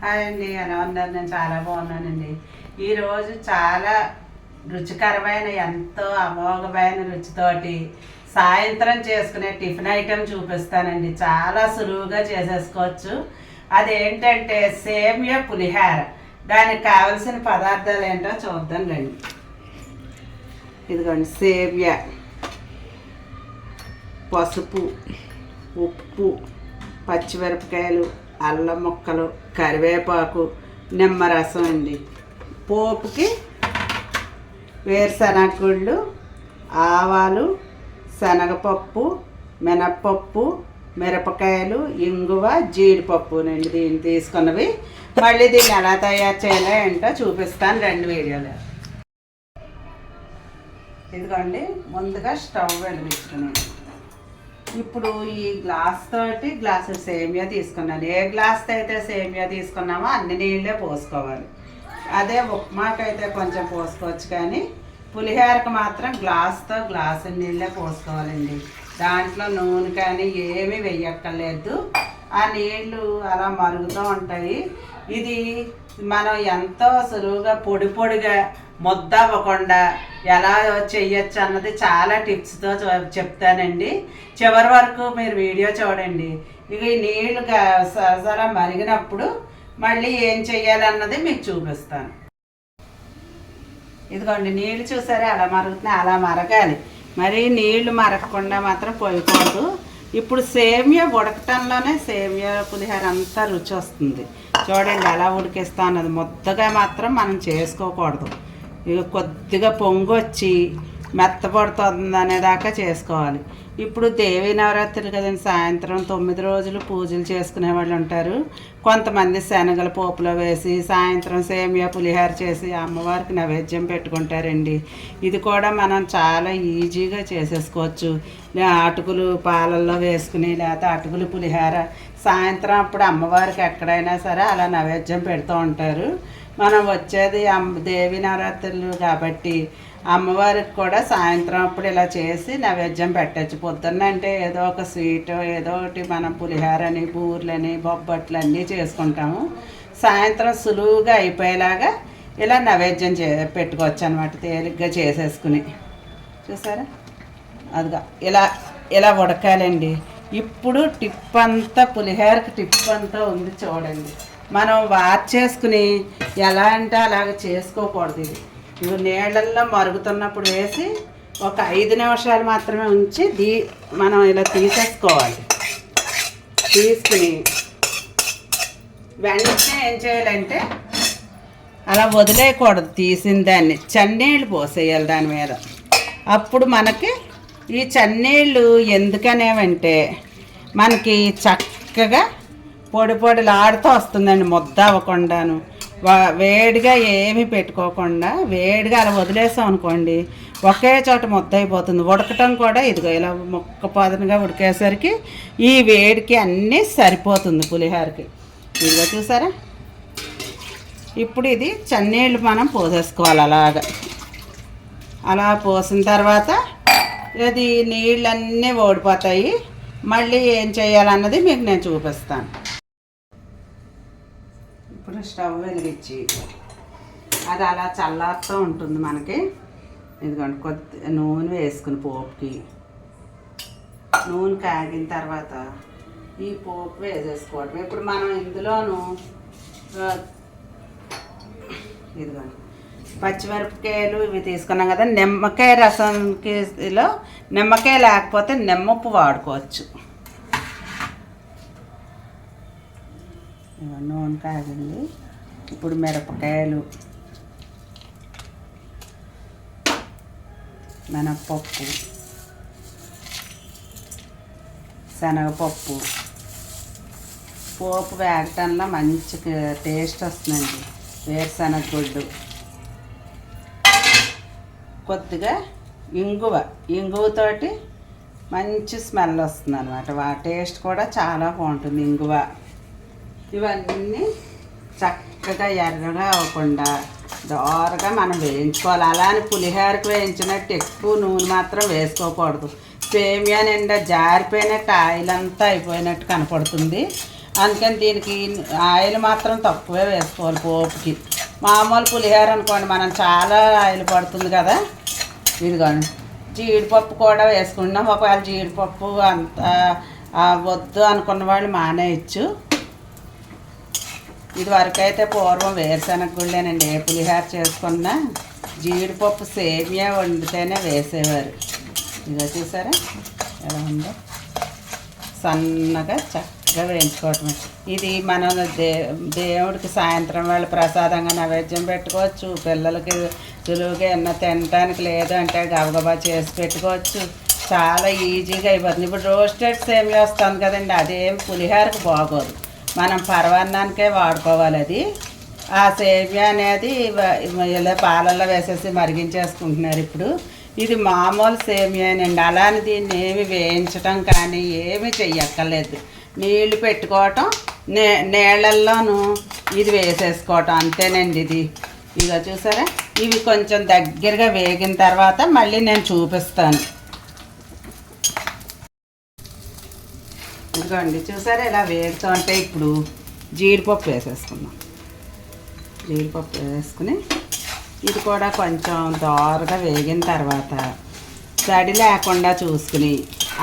Hi అండి, ఎలా ఉన్నారు? నేను చాలా బాగున్నానండి. ఈరోజు చాలా రుచికరమైన, ఎంతో అమోఘమైన రుచితోటి సాయంత్రం చేసుకునే టిఫిన్ ఐటెం చూపిస్తానండి. చాలా సులువుగా చేసేసుకోవచ్చు. అదేంటంటే సేమియా పులిహార. దానికి కావలసిన పదార్థాలు ఏంటో చూద్దాం రండి. ఇదిగోండి సేమియా, పసుపు, ఉప్పు, పచ్చిమిరపకాయలు, అల్లం ముక్కలు, కరివేపాకు, నిమ్మరసం అండి. పోపుకి వేరుశనగగుళ్ళు, ఆవాలు, శనగపప్పు, మినప్పప్పు, మిరపకాయలు, ఇంగువ, జీడిపప్పునండి దీన్ని తీసుకున్నవి. మళ్ళీ దీన్ని ఎలా తయారు చేయాలో ఏంటో చూపిస్తాను రెండు వీడియోలు. ఇదిగోండి, ముందుగా స్టవ్ వెలిగించుకున్నాను. ఇప్పుడు ఈ గ్లాస్ తోటి గ్లాసు సేమియా తీసుకున్నాను. ఏ గ్లాస్తో అయితే సేమియా తీసుకున్నామో అన్ని నీళ్ళే పోసుకోవాలి. అదే ఉప్మాకైతే కొంచెం పోసుకోవచ్చు, కానీ పులిహోరకు మాత్రం గ్లాస్తో గ్లాసు నీళ్ళే పోసుకోవాలండి. దాంట్లో నూనె కానీ ఏమీ వెయ్యక్కర్లేదు. ఆ నీళ్ళు అలా మరుగుతూ ఉంటాయి. ఇది మనం ఎంతో సులువుగా పొడి పొడిగా ముద్ద అవ్వకుండా ఎలా చెయ్యొచ్చు అన్నది చాలా టిప్స్తో చెప్తానండి. చివరి వరకు మీరు వీడియో చూడండి. ఇక ఈ నీళ్ళు సరసరా మరిగినప్పుడు మళ్ళీ ఏం చెయ్యాలన్నది మీకు చూపిస్తాను. ఇదిగోండి, నీళ్ళు చూసారా అలా మరుగుతున్నాయి. అలా మరగాలి. మరి నీళ్లు మరగకుండా మాత్రం పోయకూడదు. ఇప్పుడు సేమియా ఉడకటంలోనే సేమియా పులిహోర అంతా రుచి వస్తుంది. చూడండి ఎలా ఉడికిస్తా అన్నది. ముద్దగా మాత్రం మనం చేసుకోకూడదు. ఇక కొద్దిగా పొంగు వచ్చి మెత్తపడుతుంది అనేదాకా చేసుకోవాలి. ఇప్పుడు దేవీ నవరాత్రులు కదండి, సాయంత్రం 9 రోజులు పూజలు చేసుకునే వాళ్ళు ఉంటారు. కొంతమంది శనగల పోపులో వేసి సాయంత్రం సేమియా పులిహోర చేసి అమ్మవారికి నైవేద్యం పెట్టుకుంటారండి. ఇది కూడా మనం చాలా ఈజీగా చేసేసుకోవచ్చు. అటుకులు పాలల్లో వేసుకుని, లేకపోతే అటుకులు పులిహోర సాయంత్రం అప్పుడు అమ్మవారికి ఎక్కడైనా సరే అలా నైవేద్యం పెడుతూ ఉంటారు. మనం వచ్చేది దేవీ నవరాత్రులు కాబట్టి అమ్మవారికి కూడా సాయంత్రం అప్పుడు ఇలా చేసి నైవేద్యం పెట్టచ్చు. పొద్దున్న అంటే ఏదో ఒక స్వీట్, ఏదో ఒకటి మనం పులిహోరని, బూర్లని, బొబ్బట్లు అన్నీ చేసుకుంటాము. సాయంత్రం సులువుగా అయిపోయేలాగా ఇలా నైవేద్యం పెట్టుకోవచ్చు అనమాట. తేలిగ్గా చేసేసుకుని చూసారా, అదిగా ఇలా ఇలా ఉడకాలండి. ఇప్పుడు టిప్ అంతా, పులిహోరకి టిప్ అంతా ఉంది చూడండి. మనం వార్చేసుకుని ఎలా అంటే అలాగ చేసుకోకూడదు. ఇది ఇవి నీళ్ళల్లో మరుగుతున్నప్పుడు వేసి ఒక 5 నిమిషాలు మాత్రమే ఉంచి మనం ఇలా తీసేసుకోవాలి. తీసుకుని వెంటనే ఏం చేయాలంటే అలా వదిలేయకూడదు. తీసిన దాన్ని చన్నీళ్ళు పోసేయాలి దాని మీద. అప్పుడు మనకి ఈ చన్నీళ్ళు ఎందుకనేవంటే మనకి చక్కగా పొడి పొడిలాడుతూ వస్తుందండి, ముద్ద అవ్వకుండాను. వేడిగా ఏమీ పెట్టుకోకుండా వేడిగా అలా వదిలేసాం అనుకోండి, ఒకే చోట ముద్ద అయిపోతుంది. ఉడకటం కూడా ఇదిగో ఇలా మొక్క పదనగా ఉడికేసరికి ఈ వేడికి అన్నీ సరిపోతుంది పులిహోరకి. ఇదిగో చూసారా, ఇప్పుడు ఇది చన్నీళ్ళు మనం పోసేసుకోవాలి. అలా పోసిన తర్వాత ఇది నీళ్ళన్నీ ఓడిపోతాయి. మళ్ళీ ఏం చేయాలన్నది మీకు నేను చూపిస్తాను. ఇప్పుడు స్టవ్ వెలిగించి అది అలా చల్లారుతూ ఉంటుంది మనకి. ఇదిగోండి, కొద్ది నూనె వేసుకుని పోపుకి నూనె కాగిన తర్వాత ఈ పోపు వేసేసుకోవడం. ఇప్పుడు మనం ఇందులోనూ ఇదిగోండి పచ్చిమిరపకాయలు ఇవి తీసుకున్నాం కదా. నిమ్మకాయ రసంకిలో నిమ్మకాయ లేకపోతే నిమ్మప్పు వాడుకోవచ్చు. నూనె కాగింది. ఇప్పుడు మిరపకాయలు, మినప్పప్పు, శనగపప్పు, పోపు వేగటంలో మంచి టేస్ట్ వస్తుందండి. వేరుశనగగుడ్డు, కొద్దిగా ఇంగువతోటి మంచి స్మెల్ వస్తుంది అనమాట. టేస్ట్ కూడా చాలా బాగుంటుంది ఇంగువ. ఇవన్నీ చక్కగా ఎర్రగా అవ్వకుండా దోరగా మనం వేయించుకోవాలి. అలానే పులిహోరకు వేయించినట్టు ఎక్కువ నూనె మాత్రం వేసుకోకూడదు. సేమియా నిండా జారిపోయిన కాయలంతా అయిపోయినట్టు కనపడుతుంది. అందుకని దీనికి ఆయిల్ మాత్రం తక్కువే వేసుకోవాలి పోపుకి. మామూలు పులిహోర అనుకోండి మనం చాలా ఆయిల్ పడుతుంది కదా. ఇదిగోండి జీడిపప్పు కూడా వేసుకుంటున్నాం. ఒకవేళ జీడిపప్పు అంత వద్దు అనుకున్న వాళ్ళు మానేయచ్చు. ఇది వరకైతే పూర్వం వేరుశనగ గుళ్ళేనండి ఏ పులిహోర చేసుకున్నా జీడిపప్పు సేమియా వండితేనే వేసేవారు. ఇదిగో చూసారా ఎలా ఉందో, సన్నగా చక్కగా వేయించుకోవటం. ఇది మనం దేవుడికి సాయంత్రం వేళ ప్రసాదంగా నైవేద్యం పెట్టుకోవచ్చు. పిల్లలకి సులువుగా ఏమన్నా తినడానికి లేదు అంటే గబగబా చేసి పెట్టుకోవచ్చు. చాలా ఈజీగా అయిపోతుంది. ఇప్పుడు రోస్టెడ్ సేమియా వస్తుంది కదండి, అదేం పులిహోరకు బాగోదు. మనం పరవాన్నానికే వాడుకోవాలి. అది ఆ సేమియా అనేది ఇలా పాలల్లో వేసేసి మరిగించేసుకుంటున్నారు ఇప్పుడు. ఇది మామూలు సేమియానండి. అలానే దీన్ని ఏమి వేయించటం కానీ ఏమీ చెయ్యక్కర్లేదు. నీళ్లు పెట్టుకోవటం, నీళ్ళల్లోనూ ఇది వేసేసుకోవటం అంతేనండి. ఇదిగో చూసారా, ఇవి కొంచెం దగ్గరగా వేగిన తర్వాత మళ్ళీ నేను చూపిస్తాను. ఇదిగోండి చూసారా ఇలా వేగుతూ ఉంటే ఇప్పుడు జీడిపప్పు వేసేసుకుందాం. జీడిపప్పు వేసుకుని ఇది కూడా కొంచెం దోరగా వేగిన తర్వాత తడి లేకుండా చూసుకుని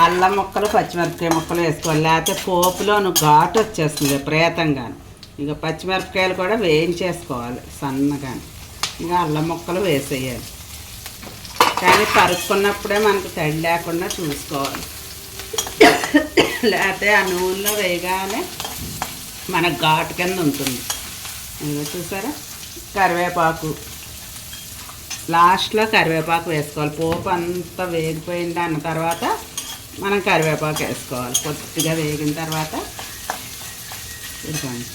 అల్లం ముక్కలు పచ్చిమిరపకాయ ముక్కలు వేసుకోవాలి. లేకపోతే పోపులోను ఘాటు వచ్చేస్తుంది విపరీతంగాను. ఇక పచ్చిమిరపకాయలు కూడా వేయించేసుకోవాలి సన్నగా. ఇక అల్లం ముక్కలు వేసేయాలి. కానీ తరుక్కున్నప్పుడే మనకు తడి లేకుండా చూసుకోవాలి. లేకపోతే ఆ నూనెలో వేయగానే మనకు ఘాటు కింద ఉంటుంది. ఇదిగో చూసారా, కరివేపాకు లాస్ట్లో కరివేపాకు వేసుకోవాలి. పోపు అంతా వేగిపోయింది అన్న తర్వాత మనం కరివేపాకు వేసుకోవాలి. కొద్దిగా వేగిన తర్వాత ఇదిగోండి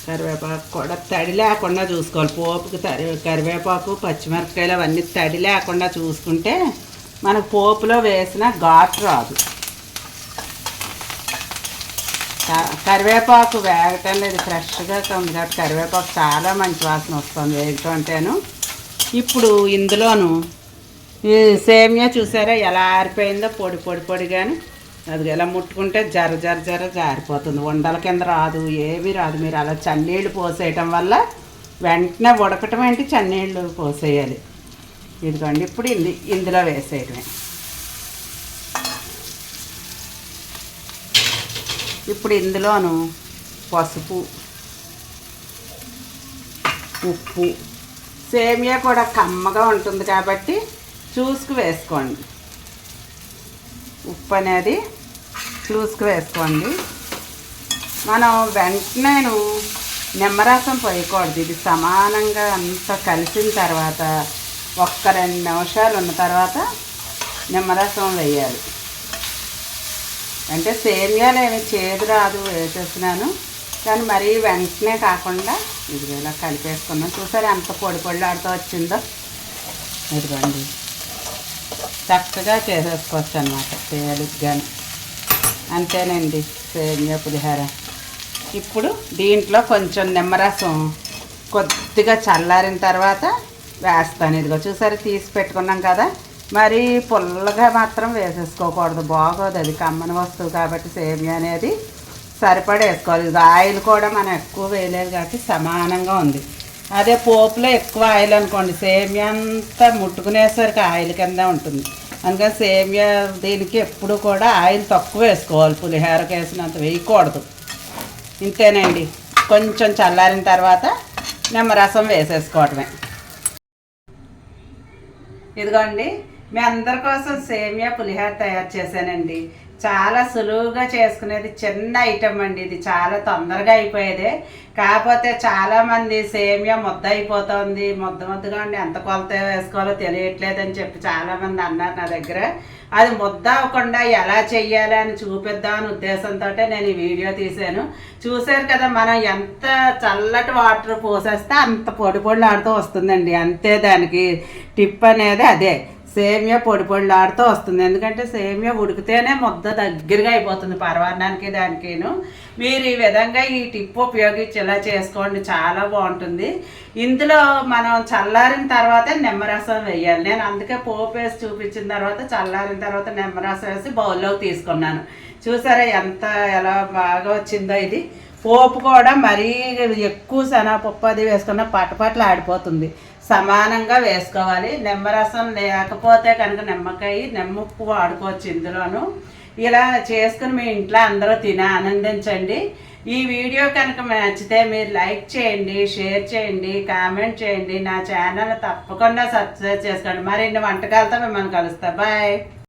కరివేపాకు కూడా తడి లేకుండా చూసుకోవాలి. పోపుకి కరివేపాకు పచ్చిమిరపకాయలు అవన్నీ తడి లేకుండా చూసుకుంటే మనకు పోపులో వేసిన ఘాటు రాదు. కరివేపాకు వేగటం లేదు, ఫ్రెష్గా ఉంది కాబట్టి కరివేపాకు చాలా మంచి వాసన వస్తుంది వేగటం అంటేను. ఇప్పుడు ఇందులోను ఈ సేమియా చూసారా ఎలా ఆరిపోయిందో, పొడి పొడి పొడిగాని. అది ఎలా ముట్టుకుంటే జర జర జర జారిపోతుంది, ఉండల కింద రాదు, ఏమీ రాదు. మీరు అలా చన్నీళ్ళు పోసేయటం వల్ల వెంటనే ఉడకటం ఏంటి చన్నీళ్ళు పోసేయాలి. ఇదిగోండి ఇప్పుడు ఇందులో వేసేయటమే. ఇప్పుడు ఇందులోను పసుపు, ఉప్పు, సేమియా కూడా కమ్మగా ఉంటుంది కాబట్టి చూసుకు వేసుకోండి. ఉప్పు అనేది చూసుకు వేసుకోండి. మనం వెంటనేను నిమ్మరసం పోయకూడదు. ఇది సమానంగా అంతా కలిసిన తర్వాత ఒక్క 2 నిమిషాలు ఉన్న తర్వాత నిమ్మరసం వేయాలి. అంటే సేమియాలు ఏమి చేదు రాదు వేసేస్తున్నాను, కానీ మరీ వెంటనే కాకుండా ఇది ఇలా కలిపేసుకున్నాం. చూసారు ఎంత పొడి పొడిలాడుతూ వచ్చిందో. ఇదిగోండి చక్కగా చేసేసుకోవచ్చు అన్నమాట తేలిగ్గానే. అంతేనండి సేమియా పులిహోర. ఇప్పుడు దీంట్లో కొంచెం నిమ్మరసం కొద్దిగా చల్లారిన తర్వాత వేస్తాను. ఇదిగో చూసారు తీసి పెట్టుకున్నాం కదా, మరి పుల్లగా మాత్రం వేసేసుకోకూడదు, బాగోదు. అది కమ్మని వస్తువు కాబట్టి సేమియా అనేది సరిపడా వేసుకోవాలి. ఇది ఆయిల్ కూడా మనం ఎక్కువ వేయలేదు కాబట్టి సమానంగా ఉంది. అదే పోపులో ఎక్కువ ఆయిల్ అనుకోండి సేమియా అంతా ముట్టుకునేసరికి ఆయిల్ కింద ఉంటుంది. అందుకని సేమియా దీనికి ఎప్పుడు కూడా ఆయిల్ తక్కువ వేసుకోవాలి, పులిహోరకి వేసినంత వేయకూడదు. ఇంతేనండి. కొంచెం చల్లారిన తర్వాత నిమ్మరసం వేసేసుకోవటమే. ఇదిగోండి మీ అందరి కోసం సేమియా పులిహోర తయారు చేశానండి. చాలా సులువుగా చేసుకునేది చిన్న ఐటమ్ అండి. ఇది చాలా తొందరగా అయిపోయేదే. కాకపోతే చాలామంది సేమియా ముద్ద అయిపోతుంది, ముద్దగా ఉండి ఎంత కొలత వేసుకోవాలో తెలియట్లేదని చెప్పి చాలామంది అన్నారు నా దగ్గర. అది ముద్ద అవ్వకుండా ఎలా చెయ్యాలి అని చూపిద్దామని ఉద్దేశంతో నేను ఈ వీడియో తీశాను. చూశారు కదా, మనం ఎంత చల్లటి వాటర్ పోసేస్తే అంత పొడి పొడిలాడుతూ వస్తుందండి. అంతే దానికి టిప్ అనేది అదే. సేమియా పొడి పొడిలాడుతూ వస్తుంది. ఎందుకంటే సేమియా ఉడికితేనే ముద్ద దగ్గరగా అయిపోతుంది పరవాన్నానికి దానికిను. మీరు ఈ విధంగా ఈ టిప్ ఉపయోగించి ఇలా చేసుకోండి, చాలా బాగుంటుంది. ఇందులో మనం చల్లారిన తర్వాత నిమ్మరసం వేయాలి. నేను అందుకే పోపు వేసి చూపించిన తర్వాత చల్లారిన తర్వాత నిమ్మరసం వేసి బౌల్లోకి తీసుకున్నాను. చూసారా ఎలా బాగా వచ్చిందో ఇది. పోపు కూడా మరీ ఎక్కువ శనగపప్పు అది వేసుకున్న పట్టపట్లు ఆడిపోతుంది. సమానంగా వేసుకోవాలి. నిమ్మరసం లేకపోతే కనుక నిమ్మప్పు వాడుకోవచ్చు ఇందులోను. ఇలా చేసుకుని మీ ఇంట్లో అందరూ తిని ఆనందించండి. ఈ వీడియో కనుక నచ్చితే మీరు లైక్ చేయండి, షేర్ చేయండి, కామెంట్ చేయండి. నా ఛానల్ తప్పకుండా సబ్స్క్రైబ్ చేసుకోండి. మరిన్ని వంటకాలతో మిమ్మల్ని కలుస్తా. బాయ్.